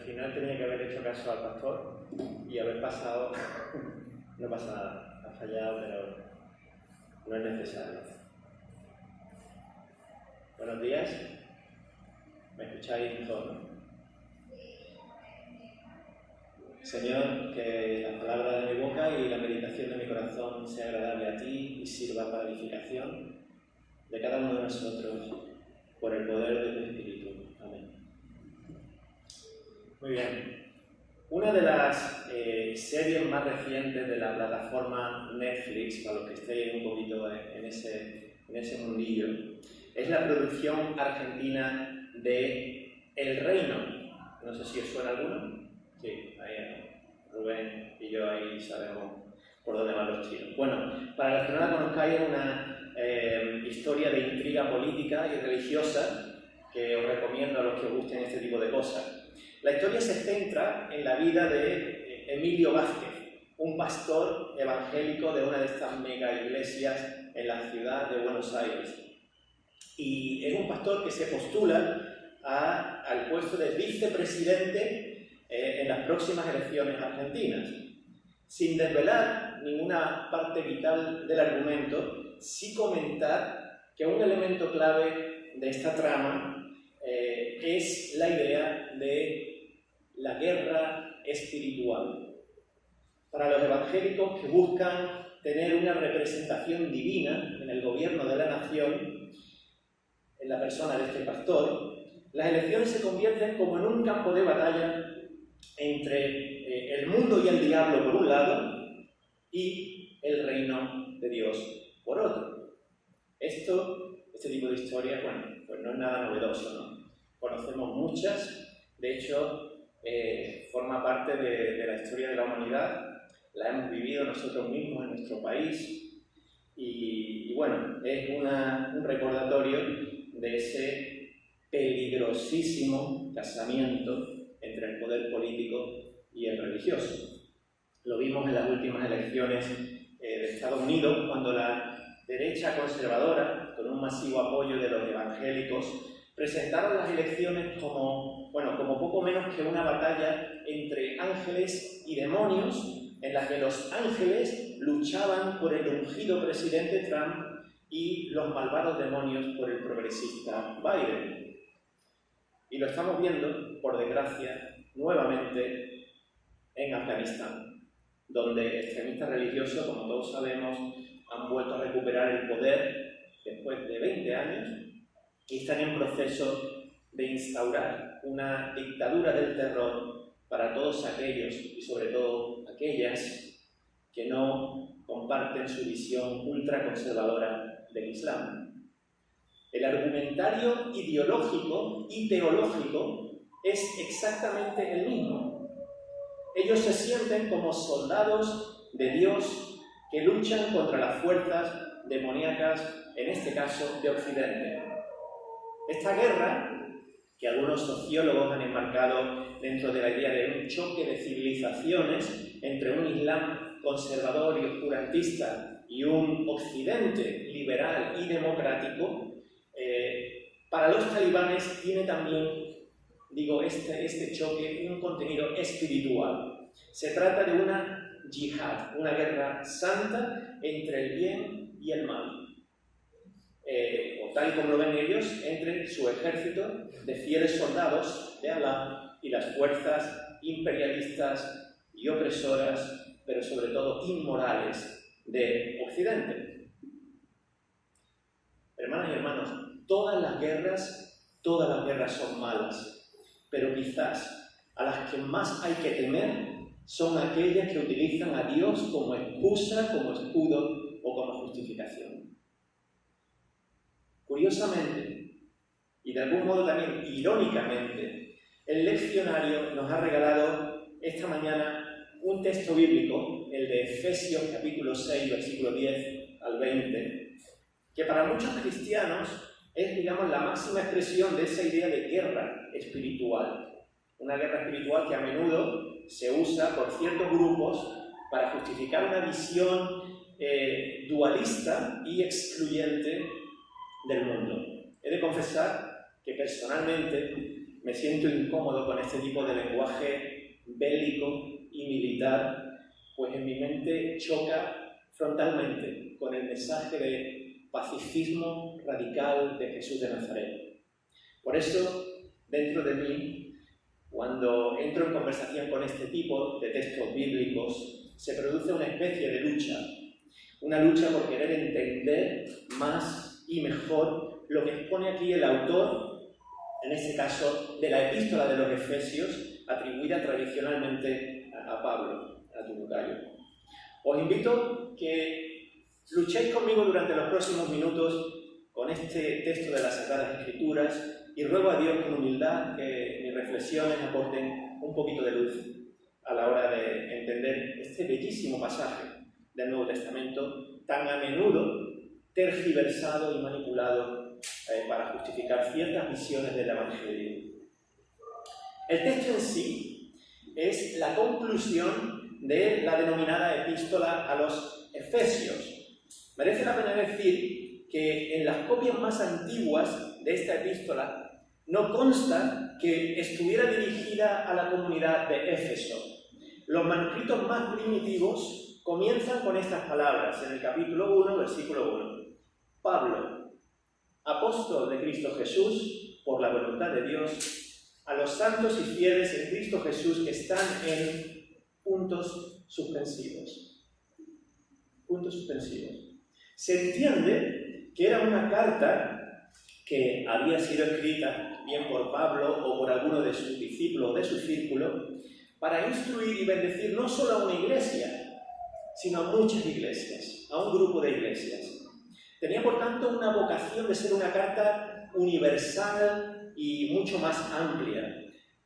final tenía que haber hecho caso al pastor y haber pasado. No pasa nada, ha fallado, pero no es necesario. Buenos días. ¿Me escucháis mejor, no? Señor, que la palabra de mi boca y la meditación de mi corazón sea agradable a ti y sirva para edificación de cada uno de nosotros por el poder de tu Espíritu. Amén. Muy bien. Una de las series más recientes de la plataforma Netflix, para los que estéis un poquito en ese mundillo, es la producción argentina de El Reino. No sé si os suena alguno. Sí, ahí Rubén y yo ahí sabemos por dónde van los tiros. Bueno, para los que no la conozcáis, es una historia de intriga política y religiosa que os recomiendo a los que os gusten este tipo de cosas. La historia se centra en la vida de Emilio Vázquez, un pastor evangélico de una de estas mega iglesias en la ciudad de Buenos Aires. Y es un pastor que se postula al puesto de vicepresidente en las próximas elecciones argentinas. Sin desvelar ninguna parte vital del argumento, sí comentar que un elemento clave de esta trama es la idea de la guerra espiritual. Para los evangélicos que buscan tener una representación divina en el gobierno de la nación, en la persona de este pastor, las elecciones se convierten como en un campo de batalla entre el mundo y el diablo por un lado y el reino de Dios por otro. Este tipo de historias, bueno, pues no es nada novedoso, ¿no? Conocemos muchas, de hecho, forma parte de la historia de la humanidad, la hemos vivido nosotros mismos en nuestro país y bueno, es un recordatorio de ese peligrosísimo casamiento entre el poder político y el religioso. Lo vimos en las últimas elecciones de Estados Unidos, cuando la derecha conservadora, con un masivo apoyo de los evangélicos, presentaron las elecciones como poco menos que una batalla entre ángeles y demonios, en la que los ángeles luchaban por el ungido presidente Trump y los malvados demonios por el progresista Biden. Y lo estamos viendo, por desgracia, nuevamente en Afganistán, donde extremistas religiosos, como todos sabemos, han vuelto a recuperar el poder después de 20 años y están en proceso de instaurar una dictadura del terror para todos aquellos y sobre todo aquellas que no comparten su visión ultraconservadora del Islam. El argumentario ideológico y teológico es exactamente el mismo. Ellos se sienten como soldados de Dios que luchan contra las fuerzas demoníacas, en este caso de Occidente. Esta guerra, que algunos sociólogos han enmarcado dentro de la idea de un choque de civilizaciones entre un Islam conservador y oscurantista y un Occidente liberal y democrático, para los talibanes tiene también, este choque, un contenido espiritual. Se trata de una yihad, una guerra santa entre el bien y el mal. O tal y como lo ven ellos, entre su ejército de fieles soldados de Alá y las fuerzas imperialistas y opresoras, pero sobre todo inmorales, de Occidente. Hermanas y hermanos, todas las guerras son malas, pero quizás a las que más hay que temer son aquellas que utilizan a Dios como excusa, como escudo o como justificación. Curiosamente, y de algún modo también irónicamente, el leccionario nos ha regalado esta mañana un texto bíblico, el de Efesios capítulo 6, versículo 10 al 20, que para muchos cristianos es, la máxima expresión de esa idea de guerra espiritual. Una guerra espiritual que a menudo se usa por ciertos grupos para justificar una visión dualista y excluyente del mundo. He de confesar que personalmente me siento incómodo con este tipo de lenguaje bélico y militar, pues en mi mente choca frontalmente con el mensaje de pacifismo radical de Jesús de Nazaret. Por eso, dentro de mí, cuando entro en conversación con este tipo de textos bíblicos, se produce una especie de lucha. Una lucha por querer entender más y mejor lo que expone aquí el autor, en este caso, de la epístola de los Efesios, atribuida tradicionalmente a Pablo, a Timoteo. Os invito que luchéis conmigo durante los próximos minutos con este texto de las Sagradas Escrituras y ruego a Dios con humildad que mis reflexiones aporten un poquito de luz a la hora de entender este bellísimo pasaje del Nuevo Testamento, tan a menudo tergiversado y manipulado para justificar ciertas visiones del Evangelio. El texto en sí es la conclusión de la denominada epístola a los Efesios. Merece la pena decir que en las copias más antiguas de esta epístola no consta que estuviera dirigida a la comunidad de Éfeso. Los manuscritos más primitivos comienzan con estas palabras en el capítulo 1, versículo 1. Pablo, apóstol de Cristo Jesús, por la voluntad de Dios, a los santos y fieles en Cristo Jesús que están en puntos suspensivos. Puntos suspensivos. Se entiende que era una carta que había sido escrita bien por Pablo o por alguno de sus discípulos o de su círculo para instruir y bendecir no solo a una iglesia, sino a muchas iglesias, a un grupo de iglesias. Tenía, por tanto, una vocación de ser una carta universal y mucho más amplia.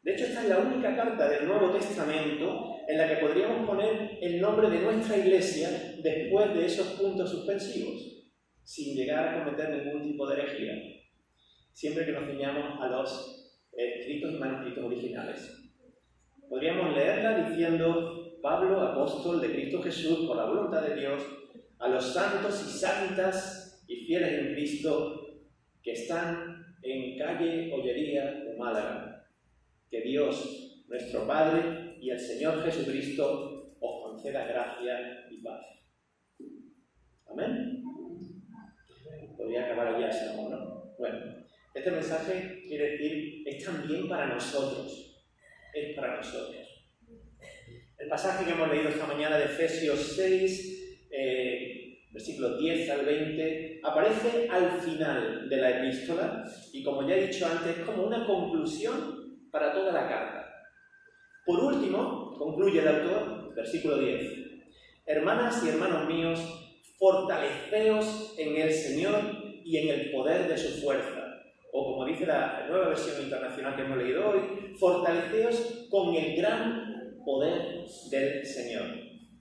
De hecho, esta es la única carta del Nuevo Testamento en la que podríamos poner el nombre de nuestra iglesia después de esos puntos suspensivos, sin llegar a cometer ningún tipo de herejía, siempre que nos ciñamos a los escritos y manuscritos originales. Podríamos leerla diciendo: Pablo, apóstol de Cristo Jesús, por la voluntad de Dios, a los santos y santas y fieles en Cristo que están en calle Ollería de Málaga. Que Dios, nuestro Padre, y el Señor Jesucristo os conceda gracia y paz. ¿Amén? Podría acabar allí así, ¿no? Bueno, este mensaje quiere decir, es también para nosotros. Es para nosotros. El pasaje que hemos leído esta mañana de Efesios 6, versículos 10 al 20, aparece al final de la epístola y, como ya he dicho antes, es como una conclusión para toda la carta. Por último, concluye el autor, versículo 10. Hermanas y hermanos míos, fortaleceos en el Señor y en el poder de su fuerza. O como dice la nueva versión internacional que hemos leído hoy, fortaleceos con el gran poder del Señor.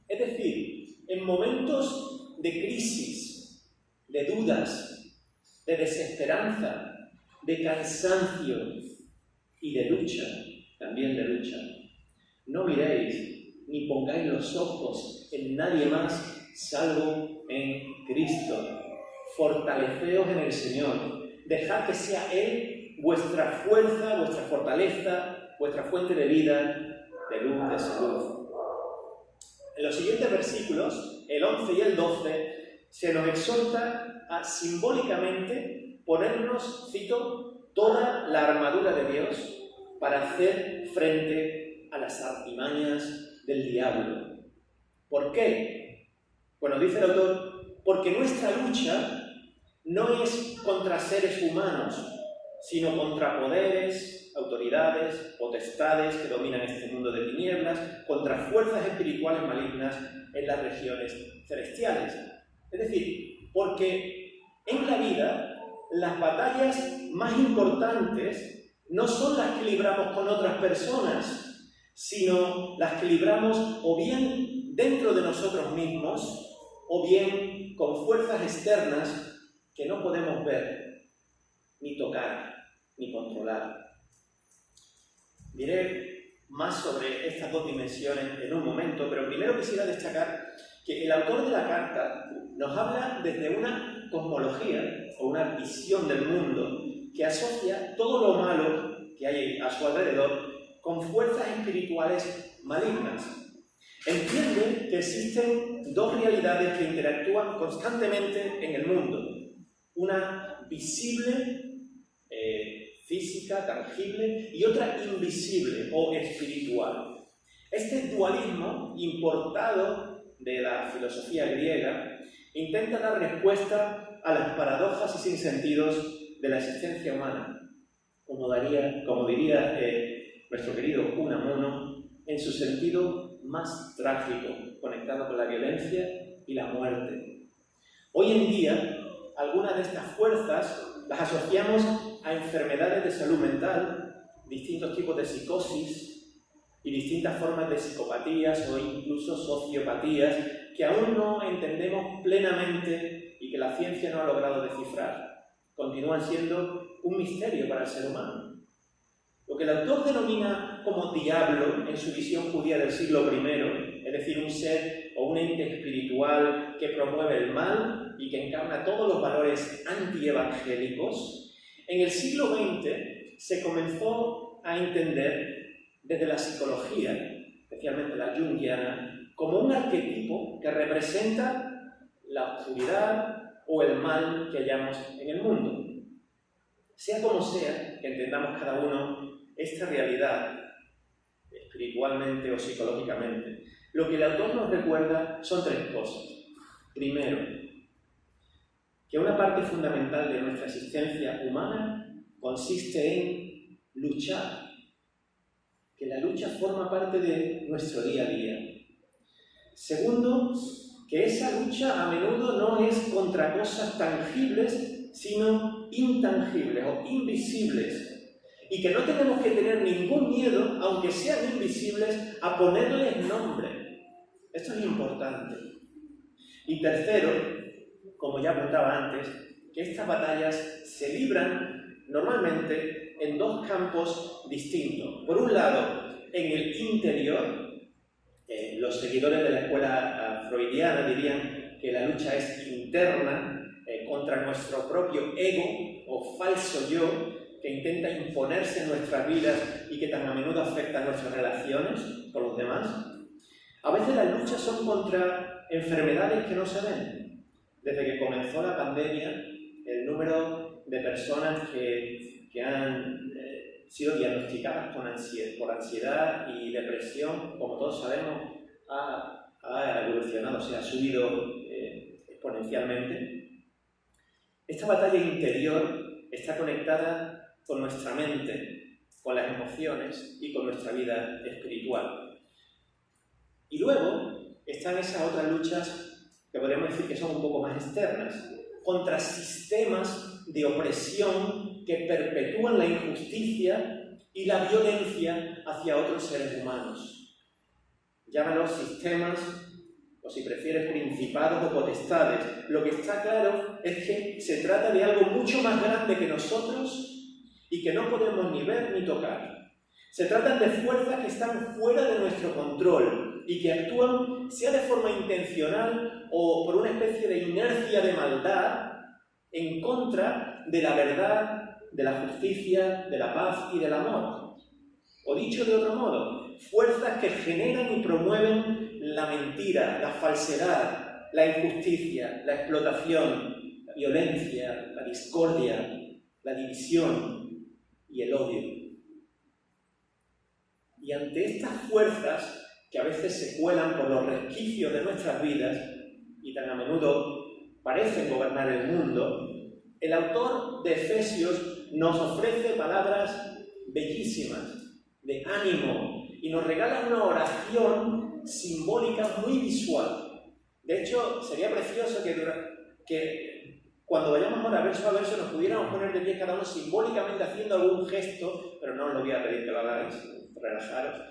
Es decir, en momentos de crisis, de dudas, de desesperanza, de cansancio y de lucha, también de lucha, no miréis ni pongáis los ojos en nadie más salvo en Cristo. Fortaleceos en el Señor. Dejad que sea Él vuestra fuerza, vuestra fortaleza, vuestra fuente de vida, de luz, de salud. En los siguientes versículos, el 11 y el 12, se nos exhorta a simbólicamente ponernos, cito, toda la armadura de Dios para hacer frente a las artimañas del diablo. ¿Por qué? Bueno, dice el autor, porque nuestra lucha no es contra seres humanos, sino contra poderes, autoridades, potestades que dominan este mundo de tinieblas, contra fuerzas espirituales malignas en las regiones celestiales. Es decir, porque en la vida las batallas más importantes no son las que libramos con otras personas, sino las que libramos o bien dentro de nosotros mismos o bien con fuerzas externas que no podemos ver, ni tocar, ni controlar. Diré más sobre estas dos dimensiones en un momento, pero primero quisiera destacar que el autor de la carta nos habla desde una cosmología o una visión del mundo que asocia todo lo malo que hay a su alrededor con fuerzas espirituales malignas. Entiende que existen dos realidades que interactúan constantemente en el mundo. Una visible, física, tangible, y otra invisible o espiritual. Este dualismo, importado de la filosofía griega, intenta dar respuesta a las paradojas y sinsentidos de la existencia humana, como diría nuestro querido Unamuno, en su sentido más trágico, conectado con la violencia y la muerte. Hoy en día, algunas de estas fuerzas las asociamos a enfermedades de salud mental, distintos tipos de psicosis y distintas formas de psicopatías o incluso sociopatías que aún no entendemos plenamente y que la ciencia no ha logrado descifrar. Continúan siendo un misterio para el ser humano. Lo que el autor denomina como diablo en su visión judía del siglo I, es decir, un ser o un ente espiritual que promueve el mal y que encarna todos los valores antievangélicos, en el siglo XX se comenzó a entender desde la psicología, especialmente la junguiana, como un arquetipo que representa la oscuridad o el mal que hallamos en el mundo. Sea como sea que entendamos cada uno esta realidad, espiritualmente o psicológicamente, lo que el autor nos recuerda son tres cosas. Primero, que una parte fundamental de nuestra existencia humana consiste en luchar, que la lucha forma parte de nuestro día a día. Segundo, que esa lucha a menudo no es contra cosas tangibles, sino intangibles o invisibles, y que no tenemos que tener ningún miedo, aunque sean invisibles, a ponerles nombre. Esto es importante. Y tercero, como ya apuntaba antes, que estas batallas se libran normalmente en dos campos distintos. Por un lado, en el interior, los seguidores de la escuela freudiana dirían que la lucha es interna contra nuestro propio ego o falso yo, que intenta imponerse en nuestras vidas y que tan a menudo afecta a nuestras relaciones con los demás. A veces las luchas son contra enfermedades que no se ven. Desde que comenzó la pandemia, el número de personas que han sido diagnosticadas por ansiedad y depresión, como todos sabemos, ha evolucionado, ha subido exponencialmente. Esta batalla interior está conectada con nuestra mente, con las emociones y con nuestra vida espiritual. Y luego están esas otras luchas que podríamos decir que son un poco más externas, contra sistemas de opresión que perpetúan la injusticia y la violencia hacia otros seres humanos. Llámalos sistemas, o si prefieres, principados o potestades. Lo que está claro es que se trata de algo mucho más grande que nosotros y que no podemos ni ver ni tocar. Se tratan de fuerzas que están fuera de nuestro control y que actúan, sea de forma intencional o por una especie de inercia de maldad, en contra de la verdad, de la justicia, de la paz y del amor. O dicho de otro modo, fuerzas que generan y promueven la mentira, la falsedad, la injusticia, la explotación, la violencia, la discordia, la división y el odio. Y ante estas fuerzas que a veces se cuelan por los resquicios de nuestras vidas y tan a menudo parecen gobernar el mundo, el autor de Efesios nos ofrece palabras bellísimas, de ánimo, y nos regala una oración simbólica muy visual. De hecho, sería precioso que cuando vayamos ahora verso a verso nos pudiéramos poner de pie cada uno simbólicamente haciendo algún gesto, pero no os lo voy a pedir que lo hagáis, relajaros.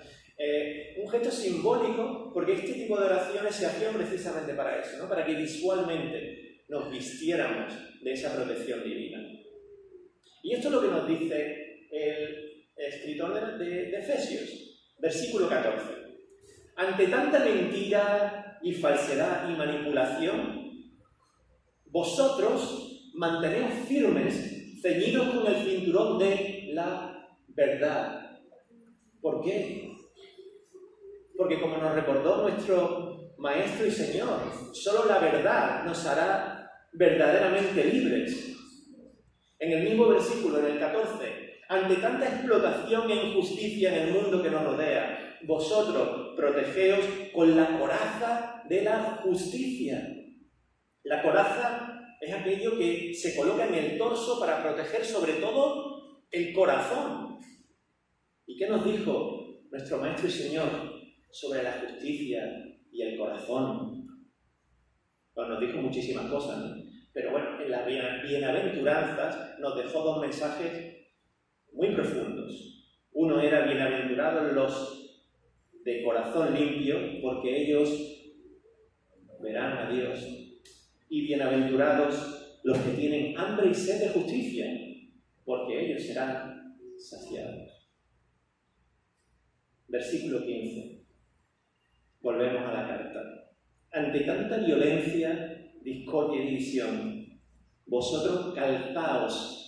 Un gesto simbólico, porque este tipo de oraciones se hacían precisamente para eso, ¿no? Para que visualmente nos vistiéramos de esa protección divina. Y esto es lo que nos dice el escritor de Efesios, versículo 14. Ante tanta mentira y falsedad y manipulación, vosotros manteneos firmes, ceñidos con el cinturón de la verdad. ¿Por qué? Porque como nos recordó nuestro Maestro y Señor, solo la verdad nos hará verdaderamente libres. En el mismo versículo, en el 14, ante tanta explotación e injusticia en el mundo que nos rodea, vosotros protegeos con la coraza de la justicia. La coraza es aquello que se coloca en el torso para proteger sobre todo el corazón. ¿Y qué nos dijo nuestro Maestro y Señor sobre la justicia y el corazón? Pues nos dijo muchísimas cosas, ¿no? Pero bueno, en las bienaventuranzas nos dejó dos mensajes muy profundos. Uno era: bienaventurados los de corazón limpio, porque ellos verán a Dios. Y bienaventurados los que tienen hambre y sed de justicia, porque ellos serán saciados. Versículo 15. Volvemos a la carta. Ante tanta violencia, discordia y división, vosotros calzaos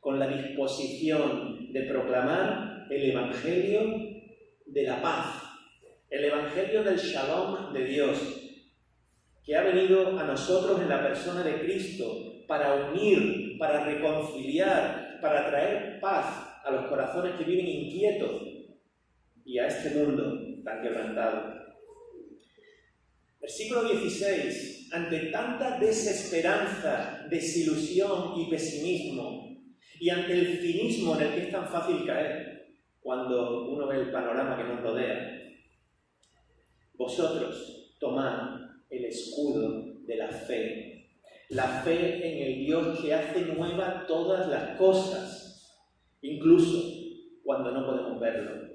con la disposición de proclamar el Evangelio de la paz, el Evangelio del Shalom de Dios, que ha venido a nosotros en la persona de Cristo para unir, para reconciliar, para traer paz a los corazones que viven inquietos y a este mundo tan quebrantado. Versículo 16. Ante tanta desesperanza, desilusión y pesimismo, y ante el cinismo en el que es tan fácil caer cuando uno ve el panorama que nos rodea, vosotros tomad el escudo de la fe en el Dios que hace nueva todas las cosas, incluso cuando no podemos verlo.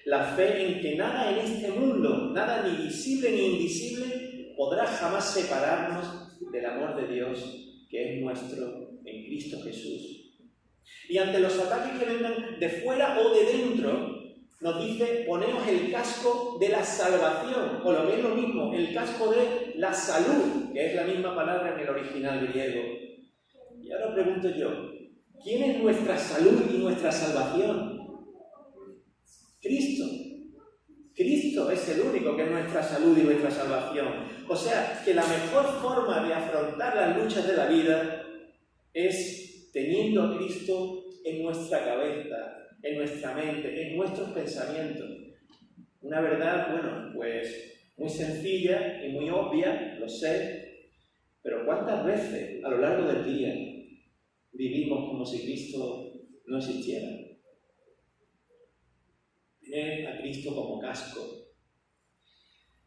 La fe en que nada en este mundo, nada ni visible ni invisible, podrá jamás separarnos del amor de Dios que es nuestro en Cristo Jesús. Y ante los ataques que vengan de fuera o de dentro, nos dice: poneos el casco de la salvación, o lo que es lo mismo, el casco de la salud, que es la misma palabra en el original griego. Y ahora pregunto yo, ¿quién es nuestra salud y nuestra salvación? Cristo. Cristo es el único que es nuestra salud y nuestra salvación. O sea, que la mejor forma de afrontar las luchas de la vida es teniendo a Cristo en nuestra cabeza, en nuestra mente, en nuestros pensamientos. Una verdad, bueno, pues muy sencilla y muy obvia, lo sé, pero ¿cuántas veces a lo largo del día vivimos como si Cristo no existiera? Tener a Cristo como casco.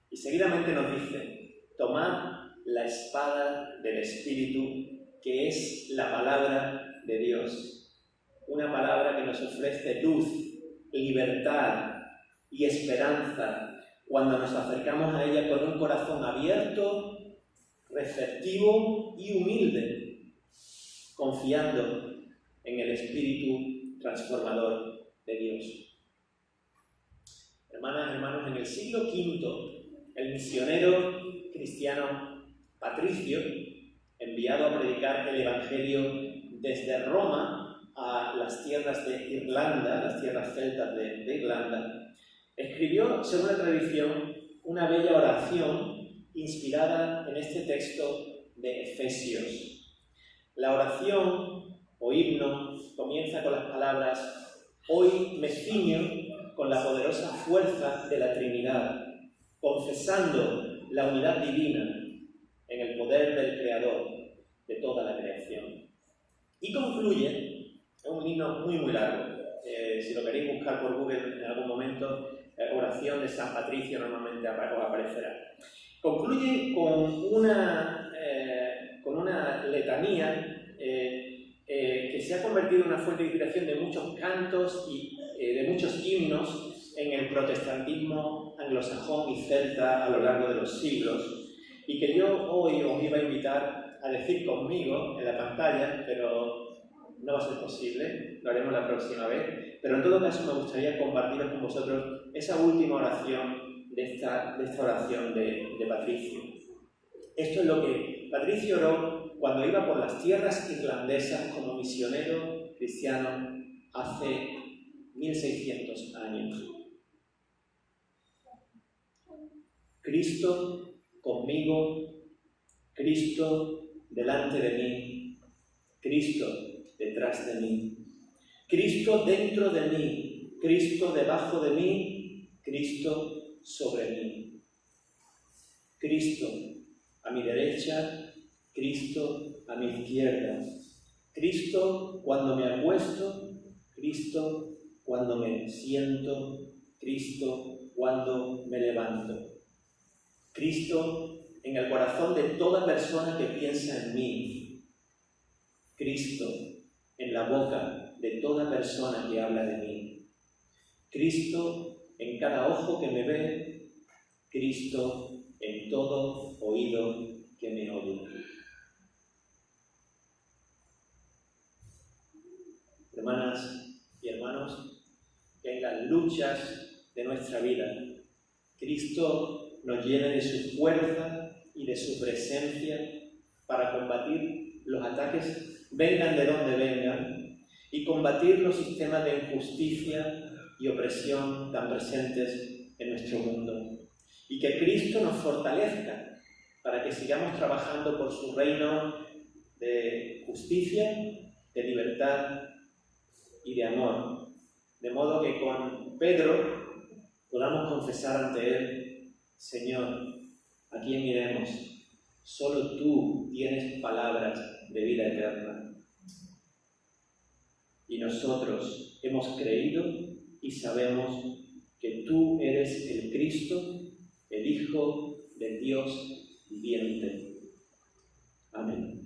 Y seguidamente nos dice: tomad la espada del Espíritu, que es la palabra de Dios. Una palabra que nos ofrece luz, libertad y esperanza cuando nos acercamos a ella con un corazón abierto, receptivo y humilde, confiando en el Espíritu transformador de Dios. Hermanas, hermanos, en el siglo V, el misionero cristiano Patricio, enviado a predicar el Evangelio desde Roma a las tierras de Irlanda, las tierras celtas de Irlanda, escribió, según la tradición, una bella oración inspirada en este texto de Efesios. La oración o himno comienza con las palabras: hoy me ciño con la poderosa fuerza de la Trinidad, confesando la unidad divina en el poder del Creador de toda la creación. Y concluye, es un himno muy muy largo, si lo queréis buscar por Google en algún momento, oración de San Patricio normalmente os aparecerá. Concluye con una letanía que se ha convertido en una fuente de inspiración de muchos cantos y de muchos himnos en el protestantismo anglosajón y celta a lo largo de los siglos, y que yo hoy os iba a invitar a decir conmigo en la pantalla, pero no va a ser posible, lo haremos la próxima vez. Pero en todo caso me gustaría compartiros con vosotros esa última oración de esta oración de Patricio. Esto es lo que Patricio oró cuando iba por las tierras irlandesas como misionero cristiano hace 1600 años. Cristo conmigo, Cristo delante de mí, Cristo detrás de mí, Cristo dentro de mí, Cristo debajo de mí, Cristo sobre mí. Cristo a mi derecha, Cristo a mi izquierda, Cristo cuando me acuesto, Cristo cuando me siento, Cristo cuando me levanto. Cristo en el corazón de toda persona que piensa en mí. Cristo en la boca de toda persona que habla de mí. Cristo en cada ojo que me ve. Cristo en todo oído que me oye. Hermanas y hermanos, que en las luchas de nuestra vida, Cristo nos llene de su fuerza y de su presencia para combatir los ataques, vengan de donde vengan, y combatir los sistemas de injusticia y opresión tan presentes en nuestro mundo. Y que Cristo nos fortalezca para que sigamos trabajando por su reino de justicia, de libertad y de amor. De modo que con Pedro podamos confesar ante él: Señor, ¿a quién iremos? Solo tú tienes palabras de vida eterna. Y nosotros hemos creído y sabemos que tú eres el Cristo, el Hijo del Dios viviente. Amén.